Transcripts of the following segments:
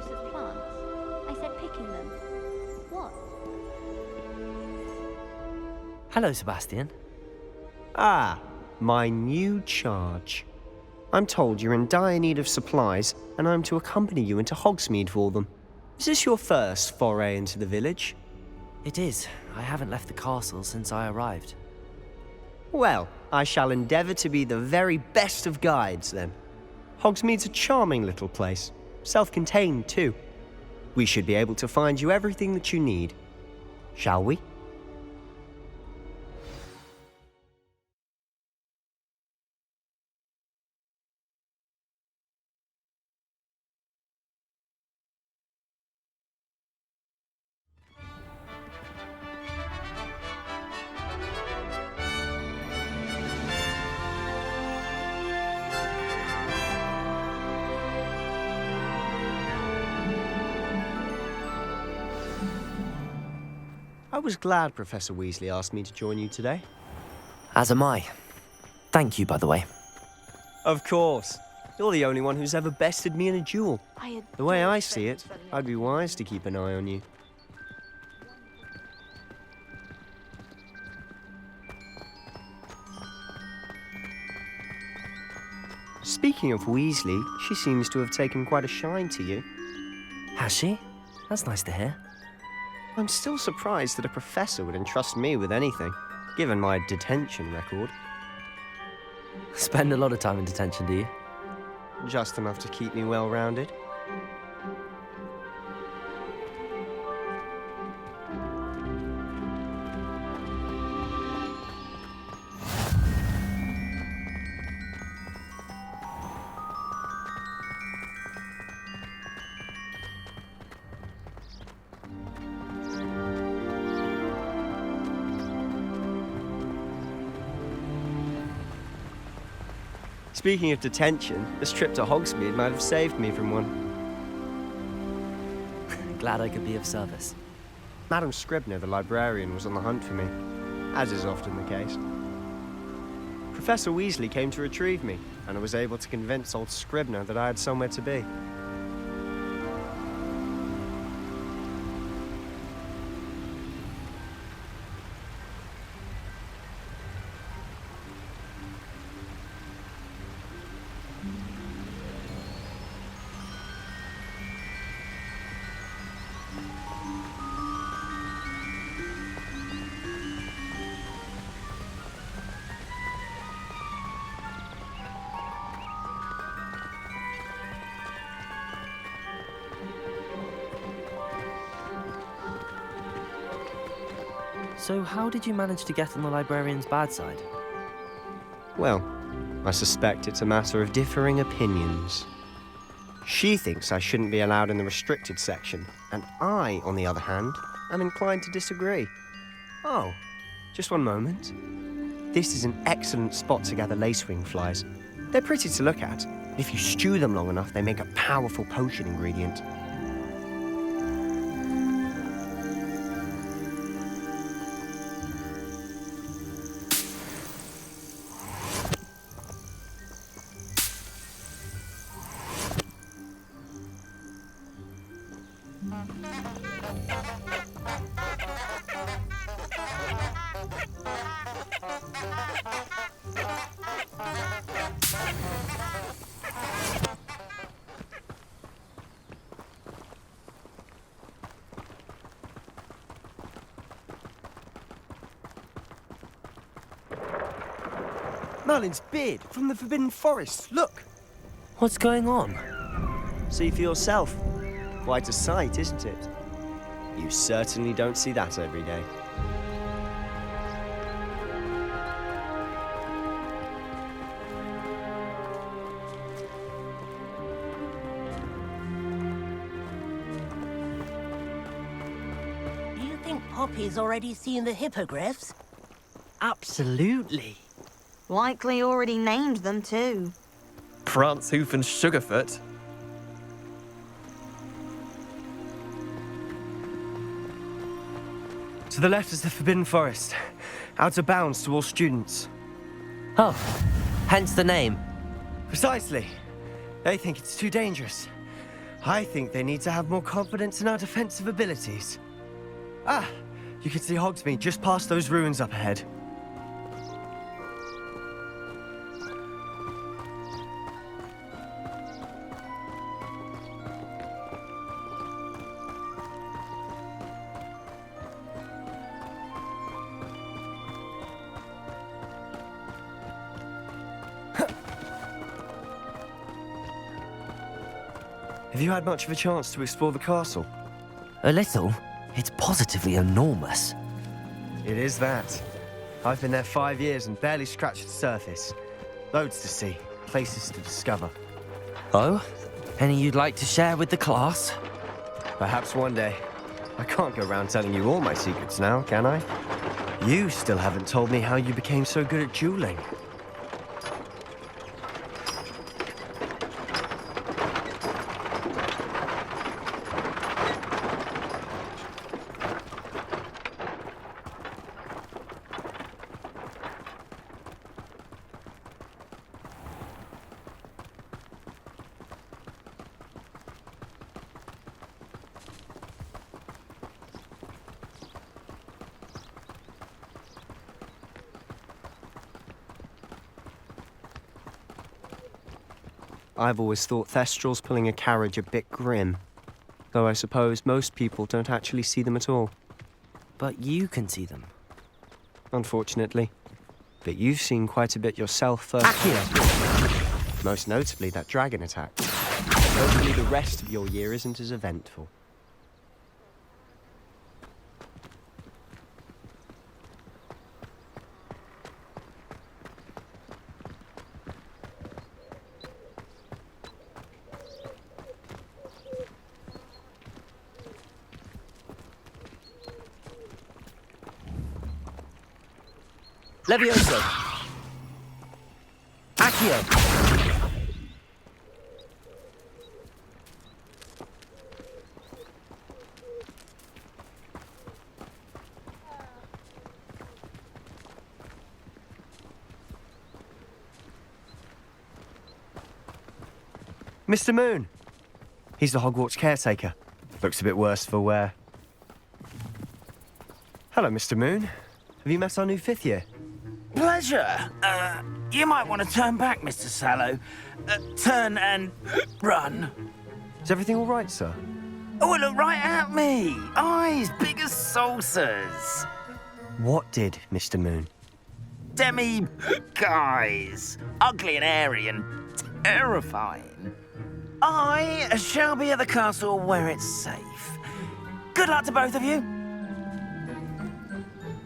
use of plants. I said picking them. What? Hello, Sebastian. Ah, my new charge. I'm told you're in dire need of supplies, and I'm to accompany you into Hogsmeade for them. Is this your first foray into the village? It is. I haven't left the castle since I arrived. Well, I shall endeavour to be the very best of guides, then. Hogsmeade's a charming little place, self-contained too. We should be able to find you everything that you need. Shall we? I was glad Professor Weasley asked me to join you today. As am I. Thank you, by the way. Of course. You're the only one who's ever bested me in a duel. The way I see it, I'd be wise to keep an eye on you. Speaking of Weasley, she seems to have taken quite a shine to you. Has she? That's nice to hear. I'm still surprised that a professor would entrust me with anything, given my detention record. Spend a lot of time in detention, do you? Just enough to keep me well-rounded. Speaking of detention, this trip to Hogsmeade might have saved me from one. Glad I could be of service. Madam Scribner, the librarian, was on the hunt for me, as is often the case. Professor Weasley came to retrieve me, and I was able to convince old Scribner that I had somewhere to be. So how did you manage to get on the librarian's bad side? Well, I suspect it's a matter of differing opinions. She thinks I shouldn't be allowed in the restricted section, and I, on the other hand, am inclined to disagree. Oh, just one moment. This is an excellent spot to gather lacewing flies. They're pretty to look at, but if you stew them long enough, they make a powerful potion ingredient. Merlin's beard from the Forbidden Forest, look! What's going on? See for yourself. Quite a sight, isn't it? You certainly don't see that every day. Do you think Poppy's already seen the hippogriffs? Absolutely. Likely already named them too. Prance, Hoof and Sugarfoot. To the left is the Forbidden Forest. Out of bounds to all students. Oh, hence the name. Precisely. They think it's too dangerous. I think they need to have more confidence in our defensive abilities. Ah, you can see Hogsmeade just past those ruins up ahead. Have you had much of a chance to explore the castle? A little. It's positively enormous. It is that. I've been there 5 years and barely scratched the surface. Loads to see, places to discover. Oh? Any you'd like to share with the class? Perhaps one day. I can't go around telling you all my secrets now, can I? You still haven't told me how you became so good at dueling. I've always thought Thestrals pulling a carriage a bit grim. Though I suppose most people don't actually see them at all. But you can see them. Unfortunately. But you've seen quite a bit yourself first. Accio! Most notably that dragon attack. Hopefully the rest of your year isn't as eventful. Levioso! Accio! Mr. Moon! He's the Hogwarts caretaker. Looks a bit worse for wear. Hello, Mr. Moon. Have you met our new 5th year? Pleasure. You might want to turn back, Mr. Sallow. Turn and run. Is everything all right, sir? Oh, look right at me. Eyes big as saucers. What did, Mr. Moon? Guys. Ugly and airy and terrifying. I shall be at the castle where it's safe. Good luck to both of you.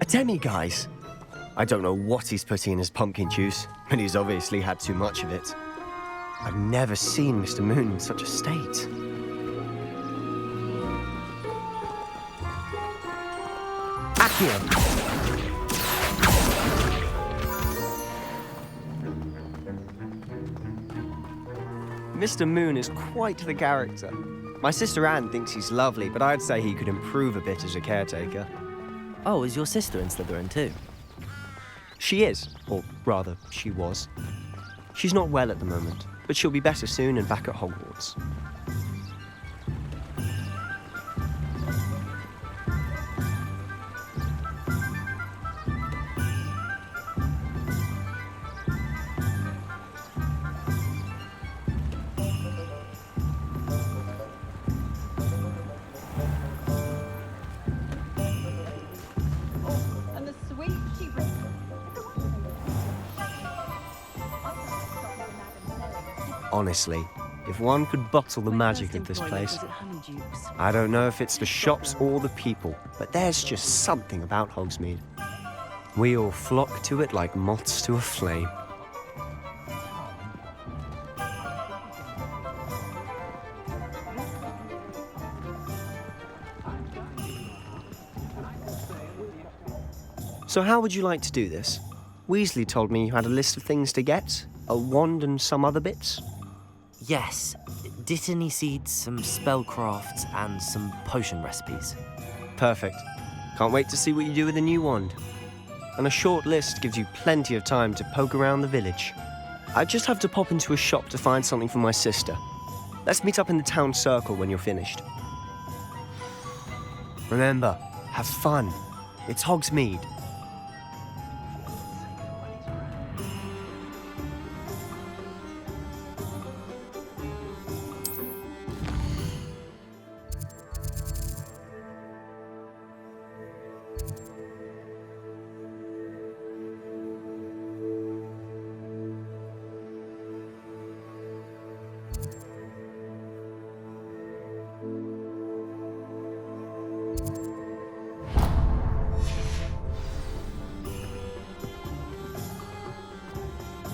A demi-guise? I don't know what he's putting in his pumpkin juice, but he's obviously had too much of it. I've never seen Mr. Moon in such a state. Accio! Mr. Moon is quite the character. My sister Anne thinks he's lovely, but I'd say he could improve a bit as a caretaker. Oh, is your sister in Slytherin too? She is, or rather, she was. She's not well at the moment, but she'll be better soon and back at Hogwarts. And the sweet she brings. Honestly, if one could bottle the magic of this place, I don't know if it's the shops or the people, but there's just something about Hogsmeade. We all flock to it like moths to a flame. So how would you like to do this? Weasley told me you had a list of things to get, a wand and some other bits. Yes. Dittany seeds, some spellcrafts, and some potion recipes. Perfect. Can't wait to see what you do with the new wand. And a short list gives you plenty of time to poke around the village. I just have to pop into a shop to find something for my sister. Let's meet up in the town circle when you're finished. Remember, have fun. It's Hogsmeade.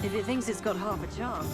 If it thinks it's got half a chance.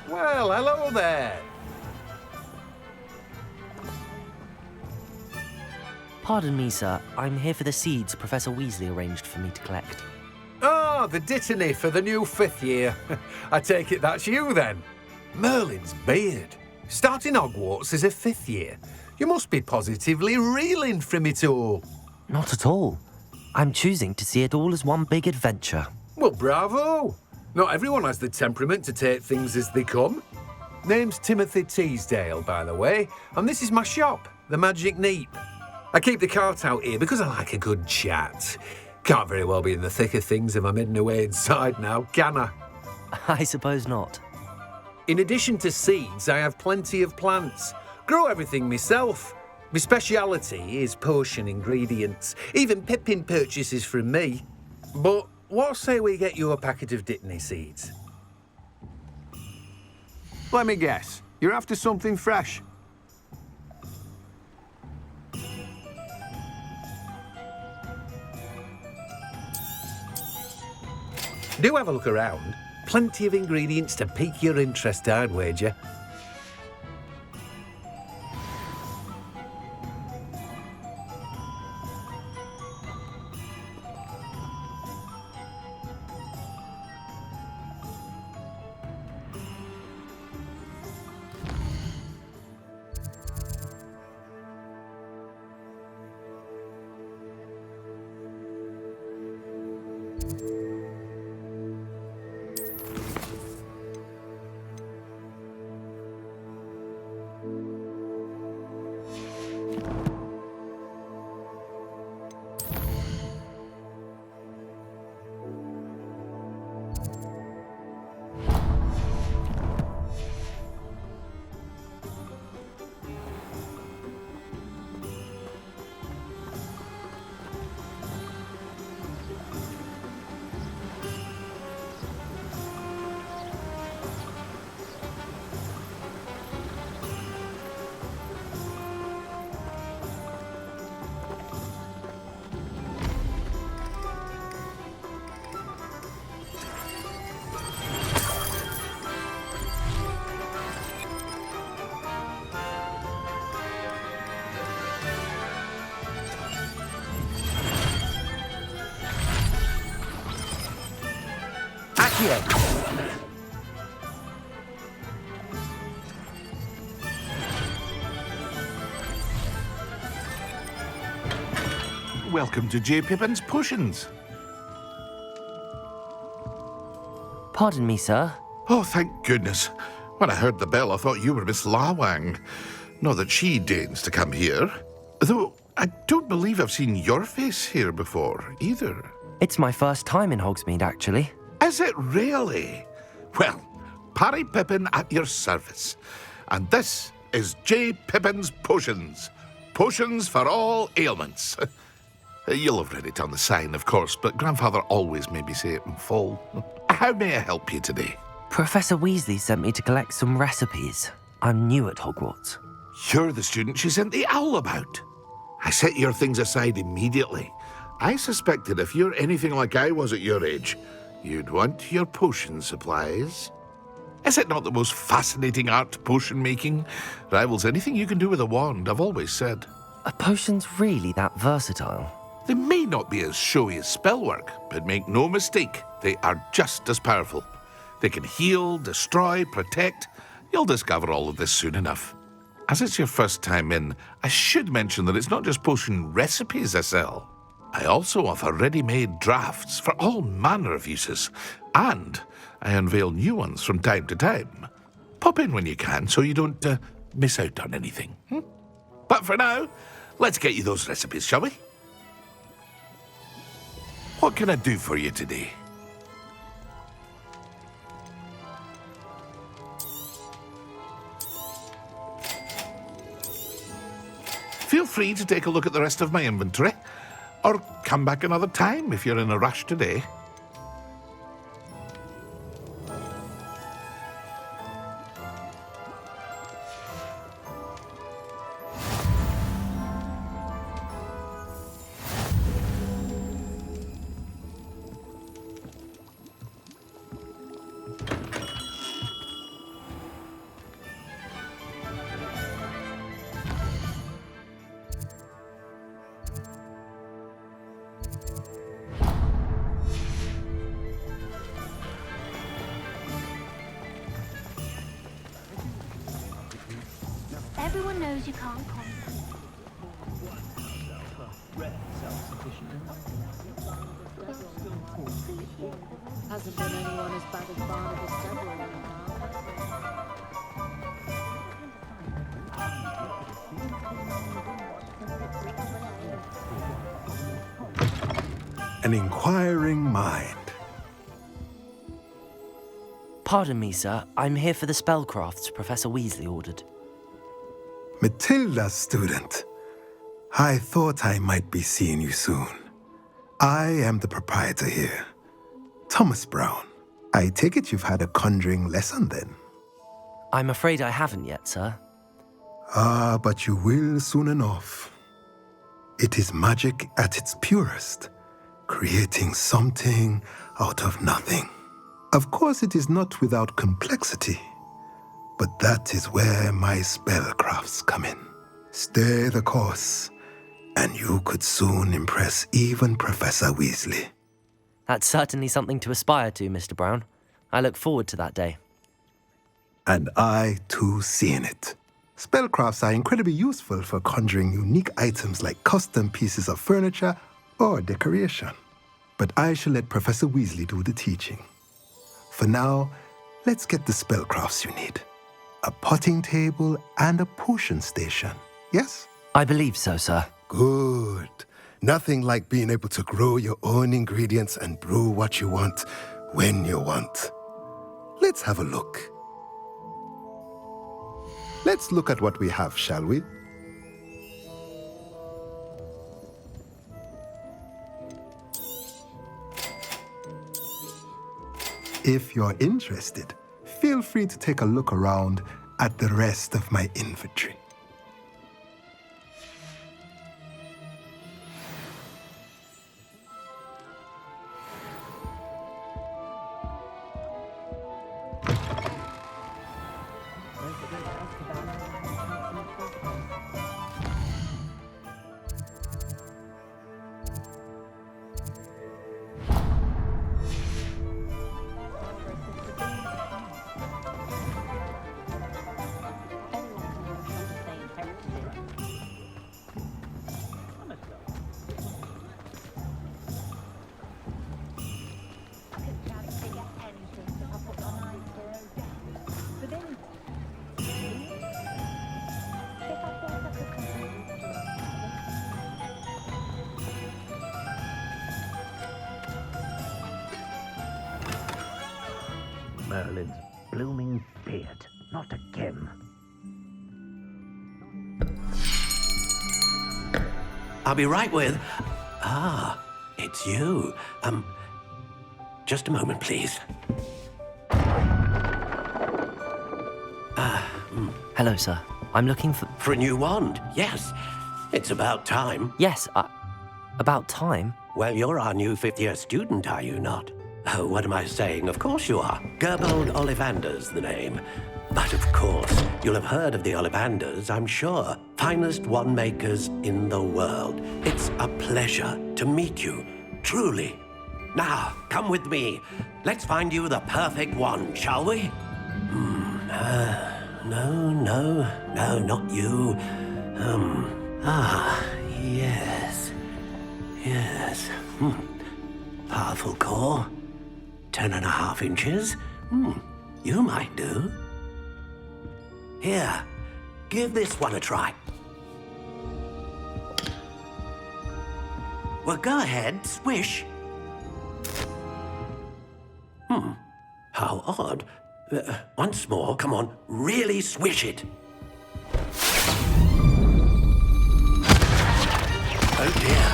Well, hello there. Pardon me, sir. I'm here for the seeds Professor Weasley arranged for me to collect. Ah, the dittany for the new 5th year. I take it that's you, then. Merlin's beard. Starting Hogwarts as a 5th year. You must be positively reeling from it all. Not at all. I'm choosing to see it all as one big adventure. Well, bravo. Not everyone has the temperament to take things as they come. Name's Timothy Teasdale, by the way, and this is my shop, the Magic Neep. I keep the cart out here because I like a good chat. Can't very well be in the thick of things if I'm hidden away inside now, can I? I suppose not. In addition to seeds, I have plenty of plants. Grow everything myself. My speciality is potion ingredients. Even Pippin purchases from me. But what say we get you a packet of dittany seeds? Let me guess. You're after something fresh. Do have a look around. Plenty of ingredients to pique your interest, I'd wager. Welcome to J. Pippin's Potions. Pardon me, sir. Oh, thank goodness. When I heard the bell, I thought you were Miss Lawang. Not that she deigns to come here. Though I don't believe I've seen your face here before, either. It's my first time in Hogsmeade, actually. Is it really? Well, Parry Pippin at your service. And this is J. Pippin's Potions. Potions for all ailments. You'll have read it on the sign, of course, but Grandfather always made me say it in full. How may I help you today? Professor Weasley sent me to collect some recipes. I'm new at Hogwarts. You're the student she sent the owl about. I set your things aside immediately. I suspected if you're anything like I was at your age, you'd want your potion supplies. Is it not the most fascinating art, potion making? Rivals anything you can do with a wand, I've always said. Are potions really that versatile? They may not be as showy as spellwork, but make no mistake, they are just as powerful. They can heal, destroy, protect. You'll discover all of this soon enough. As it's your first time in, I should mention that it's not just potion recipes I sell. I also offer ready-made drafts for all manner of uses, and I unveil new ones from time to time. Pop in when you can so you don't miss out on anything. But for now, let's get you those recipes, shall we? What can I do for you today? Feel free to take a look at the rest of my inventory, or come back another time if you're in a rush today. Everyone knows you can't conquer. Hasn't been anyone as bad as Barnabas Several in An inquiring mind. Pardon me, sir. I'm here for the spellcrafts Professor Weasley ordered. Matilda's student. I thought I might be seeing you soon. I am the proprietor here, Thomas Brown. I take it you've had a conjuring lesson then? I'm afraid I haven't yet, sir. Ah, but you will soon enough. It is magic at its purest, creating something out of nothing. Of course, it is not without complexity, but that is where my spellcrafts come in. Stay the course, and you could soon impress even Professor Weasley. That's certainly something to aspire to, Mr. Brown. I look forward to that day. And I, too, seeing it. Spellcrafts are incredibly useful for conjuring unique items like custom pieces of furniture or decoration. But I shall let Professor Weasley do the teaching. For now, let's get the spellcrafts you need. A potting table and a potion station, yes? I believe so, sir. Good. Nothing like being able to grow your own ingredients and brew what you want when you want. Let's have a look. Let's look at what we have, shall we? If you're interested, feel free to take a look around at the rest of my inventory. Merlin's blooming beard. Not again. I'll be right with... it's you. Just a moment, please. Hello, sir. I'm looking for... For a new wand, yes. It's about time. Yes, about time. Well, you're our new fifth-year student, are you not? Oh, what am I saying? Of course you are. Gerbold Ollivander's the name. But of course, you'll have heard of the Ollivanders, I'm sure. Finest wand-makers in the world. It's a pleasure to meet you, truly. Now, come with me. Let's find you the perfect wand, shall we? No, not you. Yes. Powerful core. 10.5 inches. You might do. Here, give this one a try. Well, go ahead, swish. How odd. Once more, come on, really swish it. Oh dear.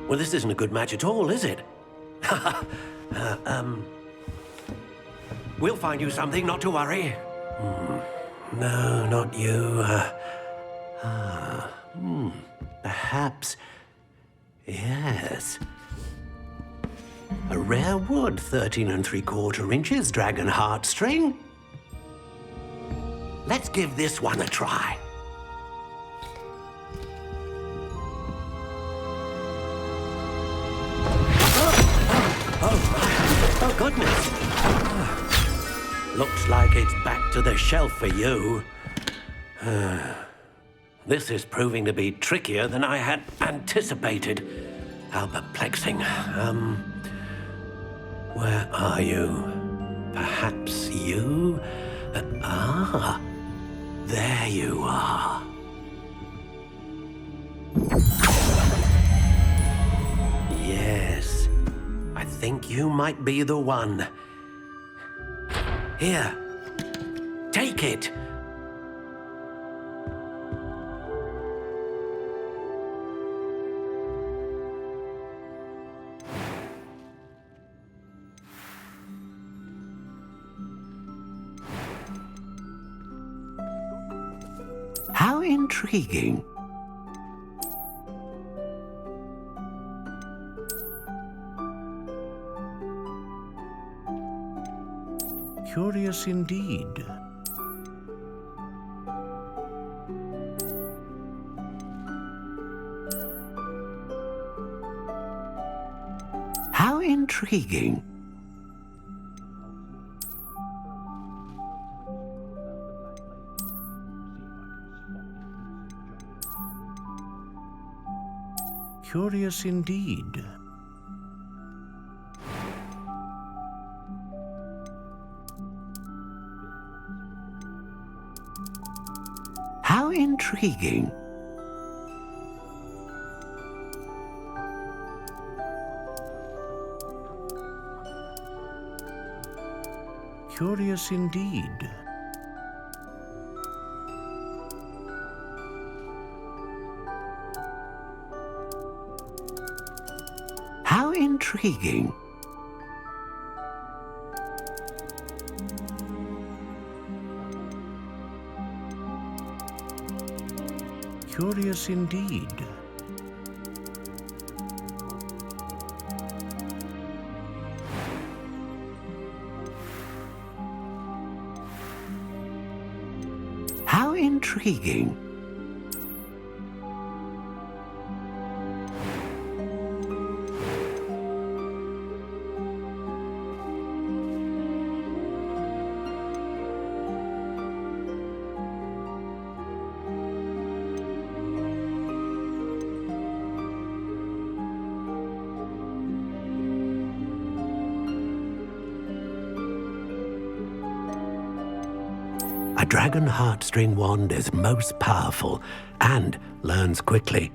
Well, this isn't a good match at all, is it? We'll find you something, not to worry. No, not you. Perhaps. Yes. A rare wood, 13 3/4 inches, dragon heartstring. Let's give this one a try. Oh, goodness. Looks like it's back to the shelf for you. This is proving to be trickier than I had anticipated. How perplexing. Where are you? Perhaps you? There you are. Yes, I think you might be the one. Here, take it. How intriguing. Curious indeed. How intriguing. Curious indeed. How intriguing. Curious indeed. How intriguing. Curious indeed. How intriguing. A dragon heartstring wand is most powerful and learns quickly.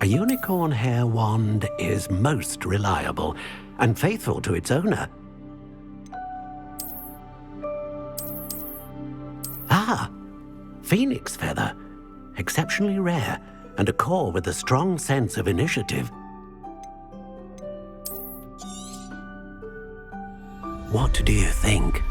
A unicorn hair wand is most reliable and faithful to its owner. Phoenix feather, exceptionally rare, and a core with a strong sense of initiative. What do you think?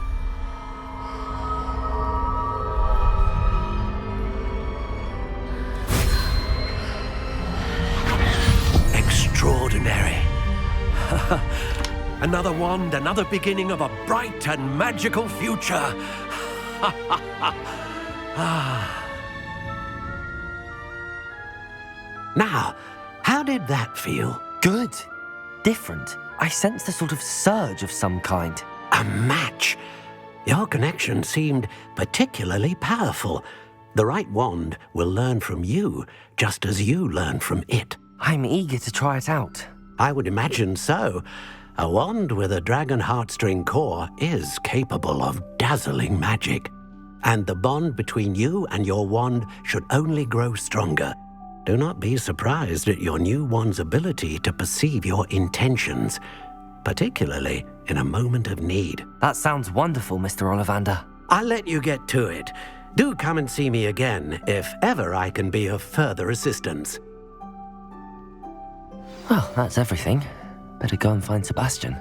Another wand, another beginning of a bright and magical future. Now, how did that feel? Good. Different. I sensed a sort of surge of some kind. A match. Your connection seemed particularly powerful. The right wand will learn from you, just as you learn from it. I'm eager to try it out. I would imagine so. A wand with a dragon heartstring core is capable of dazzling magic. And the bond between you and your wand should only grow stronger. Do not be surprised at your new wand's ability to perceive your intentions, particularly in a moment of need. That sounds wonderful, Mr. Ollivander. I'll let you get to it. Do come and see me again if ever I can be of further assistance. Well, that's everything. Better go and find Sebastian.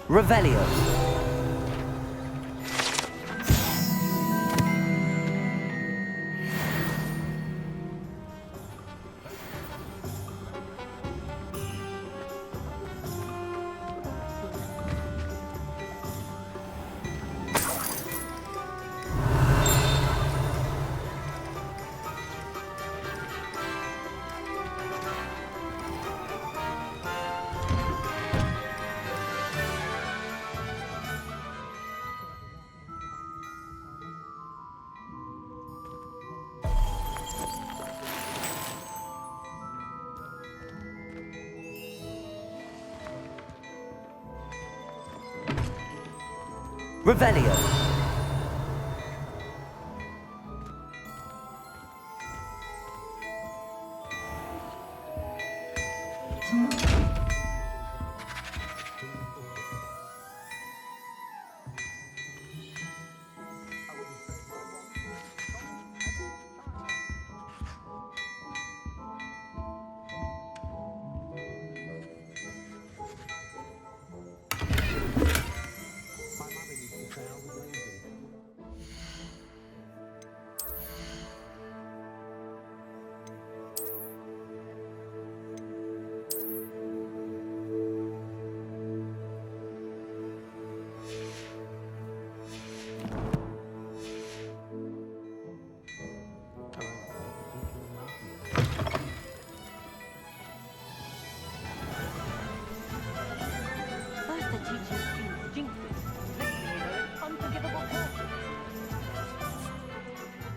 Revelio. Revelio.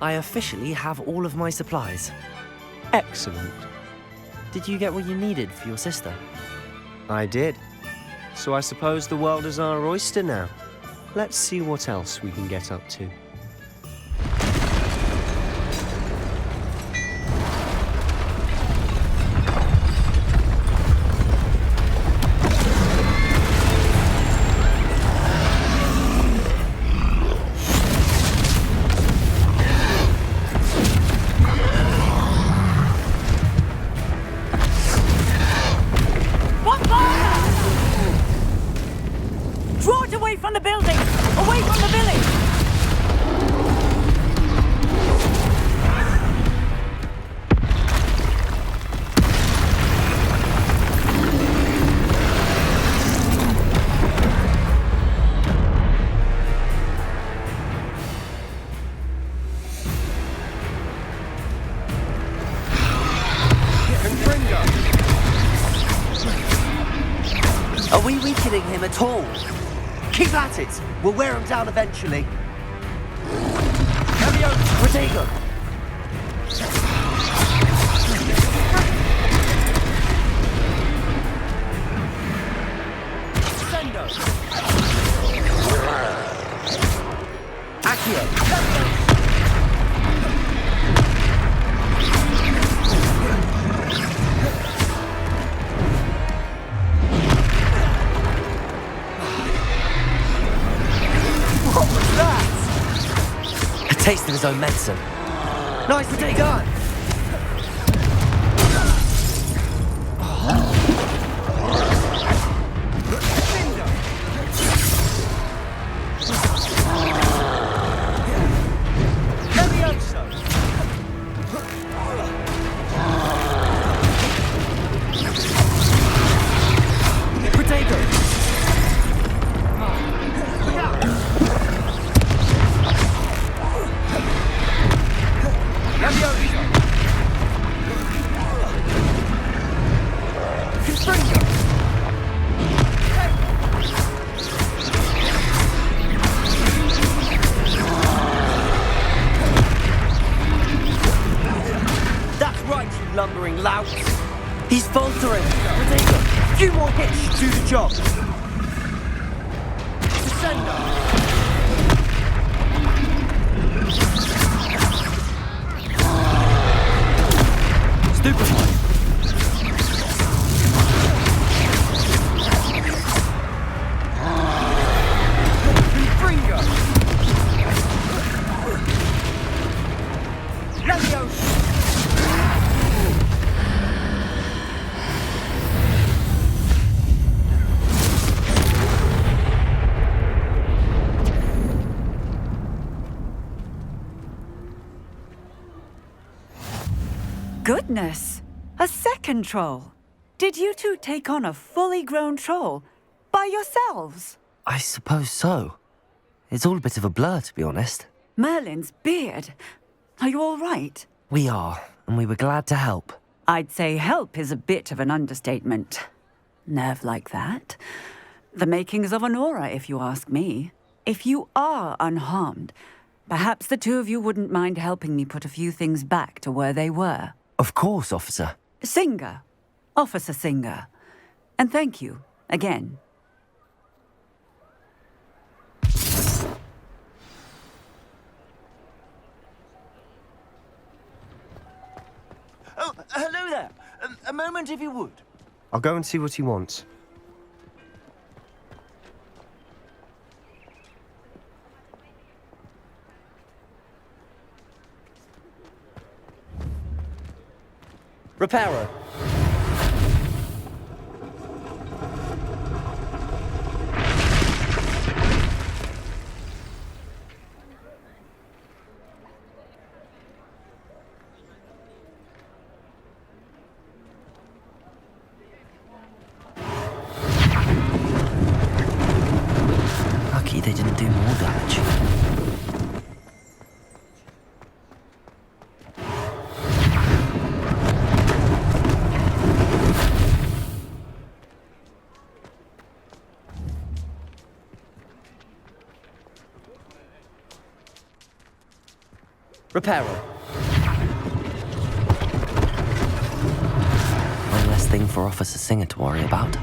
I officially have all of my supplies. Excellent. Did you get what you needed for your sister? I did. So I suppose the world is our oyster now. Let's see what else we can get up to. Are we weakening him at all? Keep at it! We'll wear him down eventually. Cavio, Protego! Sendo! Accio! taste of his own medicine. Nicely done! Lumbering louts. He's faltering. A few more hits should do the job. Descender. Stupefy. Confringo. Leviosa. Goodness! A second troll! Did you two take on a fully grown troll by yourselves? I suppose so. It's all a bit of a blur, to be honest. Merlin's beard. Are you all right? We are, and we were glad to help. I'd say help is a bit of an understatement. Nerve like that. The makings of an aura, if you ask me. If you are unharmed, perhaps the two of you wouldn't mind helping me put a few things back to where they were. Of course, officer. Singer. Officer Singer. And thank you, again. Oh, hello there. A moment, if you would. I'll go and see what he wants. Reparo. Lucky they didn't do more damage. Reparo. One less thing for Officer Singer to worry about.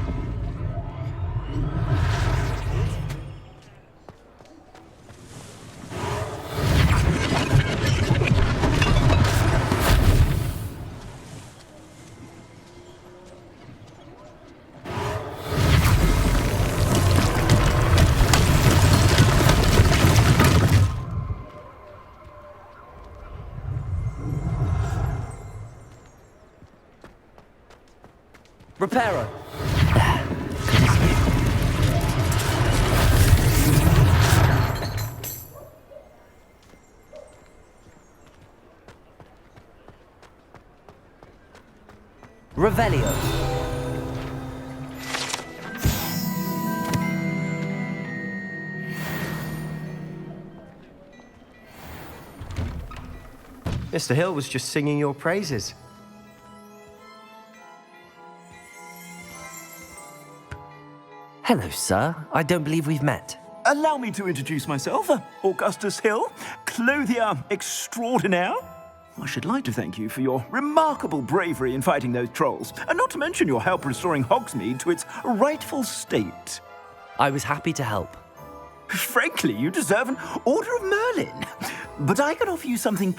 Reparo. Good as new. Revelio. Mr. Hill was just singing your praises. Hello, sir. I don't believe we've met. Allow me to introduce myself, Augustus Hill, clothier extraordinaire. I should like to thank you for your remarkable bravery in fighting those trolls, and not to mention your help restoring Hogsmeade to its rightful state. I was happy to help. Frankly, you deserve an Order of Merlin. But I can offer you something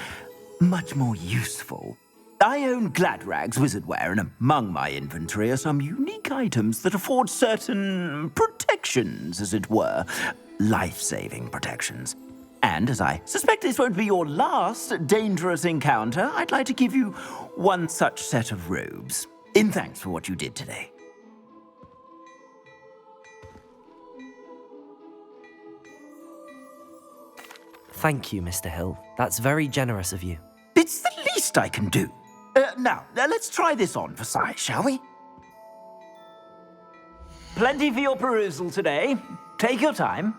much more useful. I own Gladrag's wizardware, and among my inventory are some unique items that afford certain protections, as it were. Life-saving protections. And as I suspect this won't be your last dangerous encounter, I'd like to give you one such set of robes, in thanks for what you did today. Thank you, Mr. Hill. That's very generous of you. It's the least I can do. Now, let's try this on for size, shall we? Plenty for your perusal today. Take your time.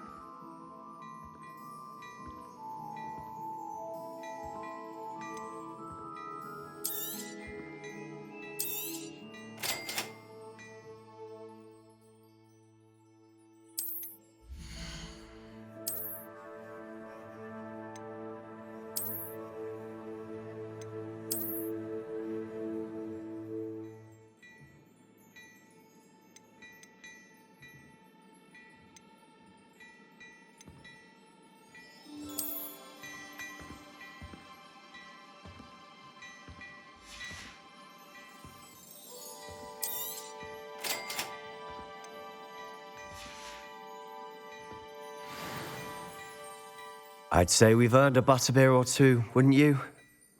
I'd say we've earned a butterbeer or two, wouldn't you?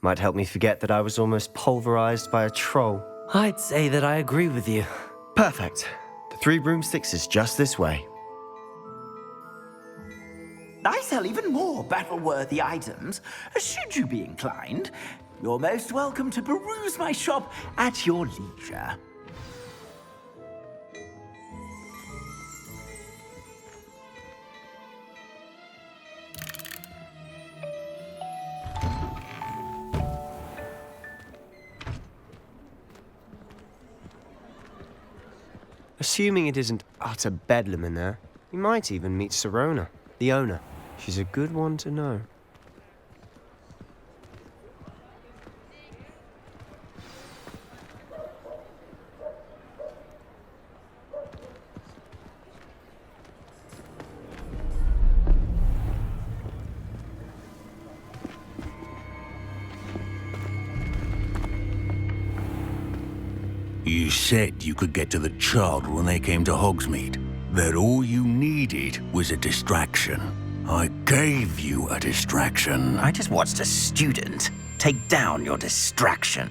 Might help me forget that I was almost pulverized by a troll. I'd say that I agree with you. Perfect. The 3 broomsticks is just this way. I sell even more battle-worthy items. Should you be inclined, you're most welcome to peruse my shop at your leisure. Assuming it isn't utter bedlam in there, you might even meet Sirona, the owner. She's a good one to know. You said you could get to the child when they came to Hogsmeade. That all you needed was a distraction. I gave you a distraction. I just watched a student take down your distraction.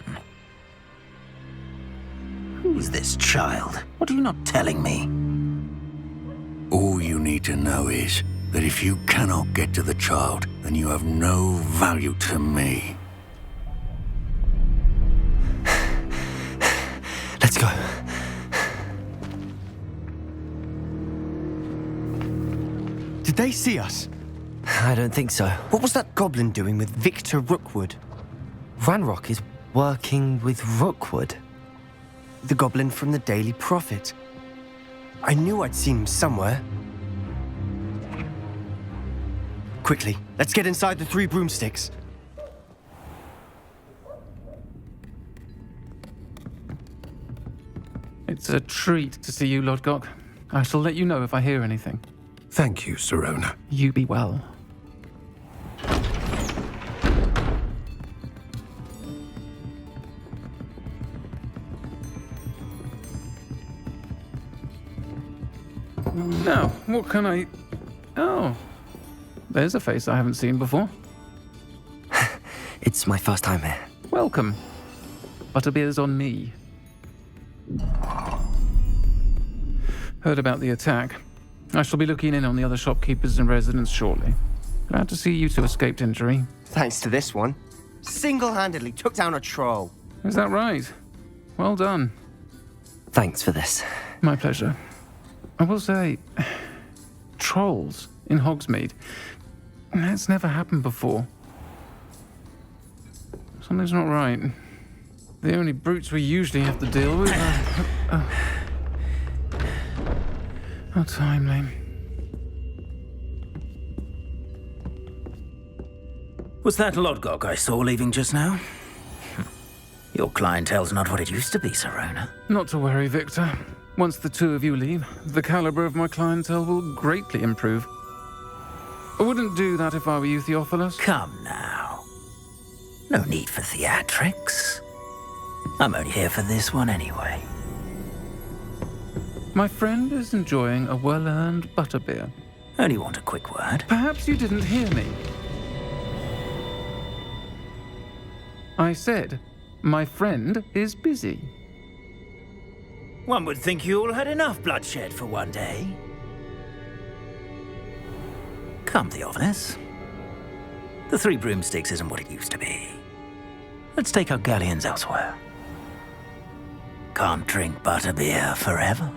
Who's this child? What are you not telling me? All you need to know is that if you cannot get to the child, then you have no value to me. Let's go. Did they see us? I don't think so. What was that goblin doing with Victor Rookwood? Ranrock is working with Rookwood. The goblin from the Daily Prophet. I knew I'd seen him somewhere. Quickly, let's get inside the 3 broomsticks. It's a treat to see you, Lodgok. I shall let you know if I hear anything. Thank you, Sirona. You be well. Now, what can I... Oh, there's a face I haven't seen before. It's my first time here. Welcome. Butterbeer's on me. Heard about the attack. I shall be looking in on the other shopkeepers and residents shortly. Glad to see you two escaped injury. Thanks to this one. Single-handedly took down a troll. Is that right? Well done. Thanks for this. My pleasure. I will say, trolls in Hogsmeade. That's never happened before. Something's not right. The only brutes we usually have to deal with are... How timely. Was that Lodgok I saw leaving just now? Your clientele's not what it used to be, Sirona. Not to worry, Victor. Once the 2 of you leave, the caliber of my clientele will greatly improve. I wouldn't do that if I were you, Theophilus. Come now. No need for theatrics. I'm only here for this one anyway. My friend is enjoying a well-earned butterbeer. Only want a quick word. Perhaps you didn't hear me. I said, my friend is busy. One would think you all had enough bloodshed for one day. Come, Theophilus. The Three Broomsticks isn't what it used to be. Let's take our galleons elsewhere. Can't drink butterbeer forever.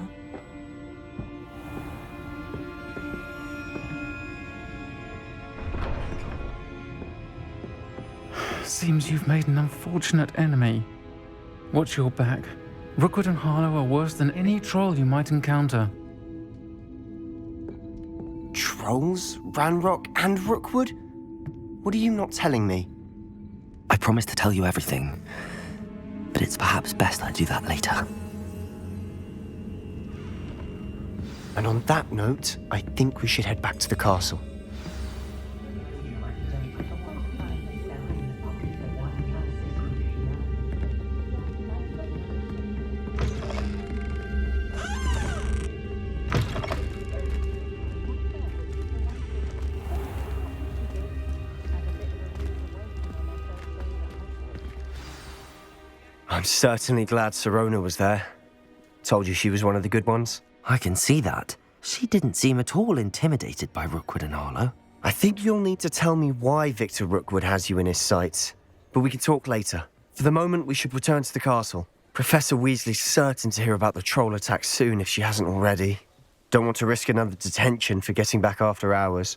Seems you've made an unfortunate enemy. Watch your back. Rookwood and Harlow are worse than any troll you might encounter. Trolls? Ranrock and Rookwood? What are you not telling me? I promised to tell you everything, but it's perhaps best I do that later. And on that note, I think we should head back to the castle. I'm certainly glad Sirona was there. Told you she was one of the good ones. I can see that. She didn't seem at all intimidated by Rookwood and Harlow. I think you'll need to tell me why Victor Rookwood has you in his sights. But we can talk later. For the moment, we should return to the castle. Professor Weasley's certain to hear about the troll attack soon if she hasn't already. Don't want to risk another detention for getting back after hours.